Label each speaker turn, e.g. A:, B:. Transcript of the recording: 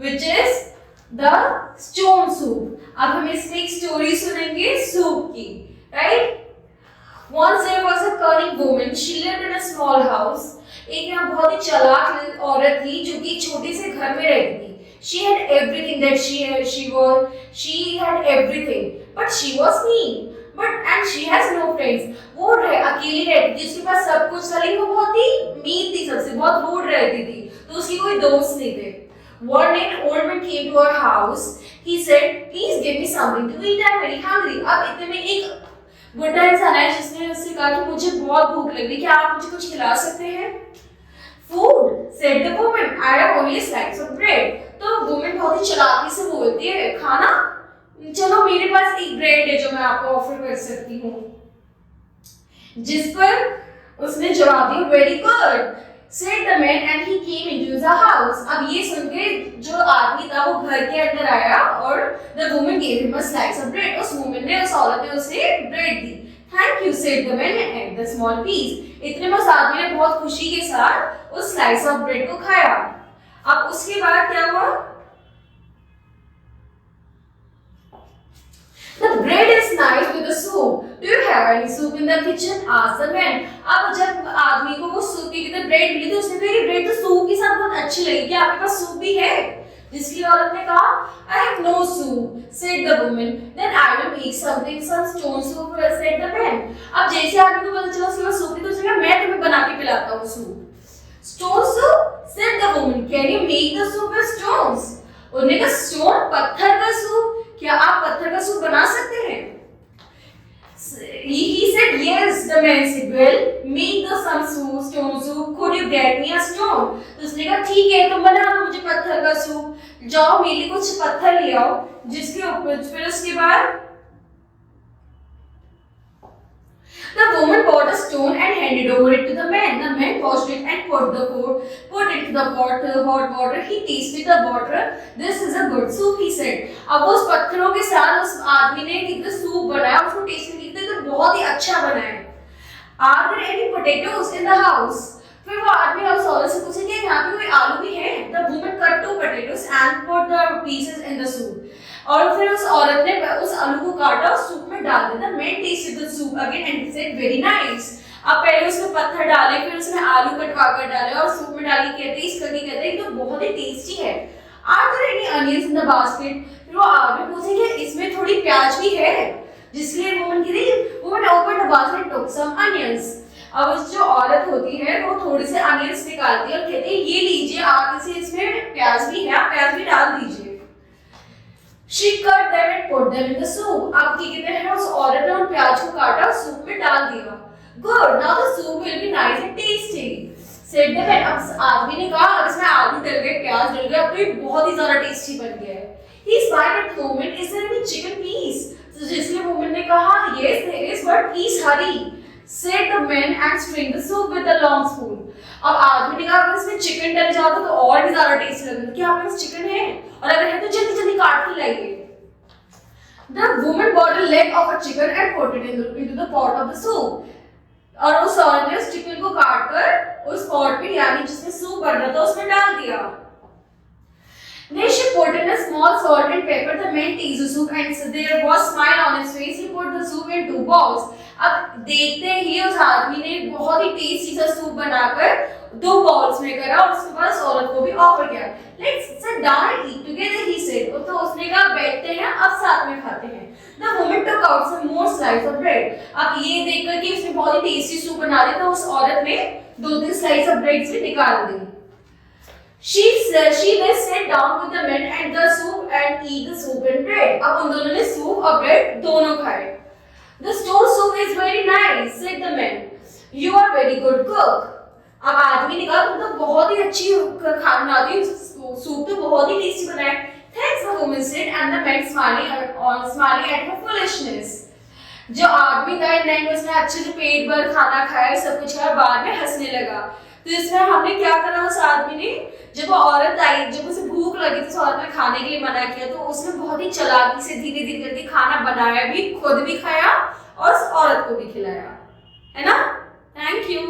A: which is the stone soup. अब हम इसमें एक स्टोरी सुनेंगे सूप की, right? Once there was a cunning woman. She lived in a small house. एक यहाँ बहुत ही चालाक औरत थी जो कि छोटे से घर में रहती थी. She had everything that she had everything, but she was mean. And she has no friends. वो अकेली रहती थी, उसके पास सब कुछ था, लेकिन वो बहुत ही mean थी सबसे, बहुत रूड रहती थी, तो उसकी कोई दोस्त नहीं थे. One day an old man came to her house. He said, "Please give me something to eat. I'm very hungry." अब इतने में एक बुढ़ा इंसान आया जिसने उससे कहा कि मुझे बहुत भूख लग रही है, क्या आप मुझे कुछ खिला सकते हैं? Food, said the woman. I have only a slice of bread. तो वुमेन बहुत ही चालाकी से बोलती है, खाना? चलो मेरे पास एक ब्रेड है जो मैं आपको ऑफर कर सकती हूँ. जिस पर उसने जवाब दिया, very good, said the man, and he came into the house. अब ये सुनके जो आदमी था वो घर के अंदर आया और the woman gave him a slice of bread. उस वुमन ने, उस औरत ने उसे bread the. Thank you, said the man, and ate the small piece. इतने में उस आदमी ने बहुत खुशी के साथ उस स्लाइस ऑफ ब्रेड को खाया. अब उसके बाद क्या हुआ? The bread is nice with the soup. Do you have any soup in the kitchen? Asked the man. अब जब आदमी को वो सूप की ब्रेड मिली तो उसने कहा ये ब्रेड तो सूप के साथ बहुत अच्छी लगी, क्या आपके पास सूप भी है? जिसकी औरत ने कहा, I have no soup, said the woman. Then I will make some stone soup, said the man. अब जैसे आदमी को पता चला उसके पास सूप नहीं तो उसने कहा मैं तुम्हें बना के पिलाता हूँ soup. Stone soup, said the woman. Can you make the soup with stones? उन्होंने कहा स्टोन, पत्थर का सूप, क्या आप पत्थर का सूप बना सकते हैं? He said yes. The man said, well, make the some stone soup. Could you get me a stone? तो उसने कहा ठीक है, तुम बना दो मुझे पत्थर का सूप. जाओ मेरे लिए कुछ पत्थर ले आओ. जिसके ऊपर फिर उसके बाद the woman bought a stone and handed over it to the man. The man washed it and put it to the pot, hot water. He tasted the water. This is a good soup, he said. अब उस पत्थरों के साथ उस आदमी ने एक soup बनाया, उसको टेस्ट किया तो बहुत ही अच्छा बना है. Are there any potatoes in the house? फिर वो आदमी उस औरत से पूछे कि यहाँ पे कोई आलू भी है? The woman cut 2 potatoes and put the pieces in the soup. और फिर उस औरत ने उस आलू को काटा और सूप में डाल दिया. The man tasted the soup again and said very nice. अब पहले उसमें पत्थर डाले, फिर उसमें आलू कटवा कर डाले और सूप में डाली के टेस्ट करके कहते हैं तो बहुत ही टेस्टी है. Are there any onions in the basket? फिर वो आदमी पूछे कि इसमें थोड़ी प्याज भी है? जिसके लिए वुमन कह रही, woman opened the basket and took some onions. अब उस जो औरत होती है वो थोड़े से अनियंस निकालती है और कहती है ये लीजिए आप, इसे इसमें प्याज भी है, आप प्याज भी डाल दीजिए. She cut them and put them in the soup. अब क्या कहते हैं उस औरत ने उन प्याज को काटा और सूप में डाल दिया. Good, now the soup will be nice and tasty, said the man. अब आदमी ने कहा अब इसमें आलू डल गए, प्याज डल गए, अब तो ये बहुत ही ज़्यादा टेस्टी बन गया है. He smiled at the woman. Is there any chicken piece? तो जिसने woman ने कहा yes there is, but please hurry, said the man and strained the soup with a long spoon. अब आदमी ने कहा अगर इसमें चिकन डल जाता तो और भी ज़्यादा टेस्टी लगता. क्या आपके पास चिकन है? और अगर है तो जल्दी जल्दी काट के लाइए. The woman bought a leg of a chicken and put it into the pot of the soup. और उस औरत ने उस चिकन को काटकर उस पॉट में यानी जिसमें सूप बन रहा था उसमें डाल दिया. Then she put in a small salt and pepper. The man tasted the soup and there was a smile on his face. He put the soup in 2 bowls. अब देखते ही उस आदमी ने बहुत ही टेस्टी सा सूप बनाकर 2 बाउल्स में करा और उसके बाद उस औरत को भी ऑफर किया. Let's sit down and eat together, he said. तो उसने कहा बैठते हैं अब साथ में खाते हैं. The woman took out some more slices of bread. अब ये देखकर कि उसने बहुत ही टेस्टी सूप बना दिया तो उस औरत ने 2-3 स्लाइस ऑफ ब्रेड से निकाल दी. She then sat down with the men and the soup and eat the soup and bread. अब उन दोनों ने सूप और ब्रेड दोनों खाए. The stone soup is very nice, said the man. You are very good cook. अब आदमी ने कहा तुम तो बहुत ही अच्छी खाना बनाती हो, सूप तो बहुत ही टेस्टी बना है. Thanks, the woman said, and the man smiling at her foolishness. जो आदमी था नहीं उसने अच्छे से पेट भर खाना खाया, सब कुछ खाया, बाद में हंसने लगा. तो इसमें हमने क्या करा उस आदमी ने, जब वो औरत आई, जब उसे भूख लगी तो औरत ने खाने के लिए मना किया तो उसने बहुत ही चालाकी से धीरे धीरे करके खाना बनाया भी, खुद भी खाया और उस औरत को भी खिलाया, है ना. Thank you.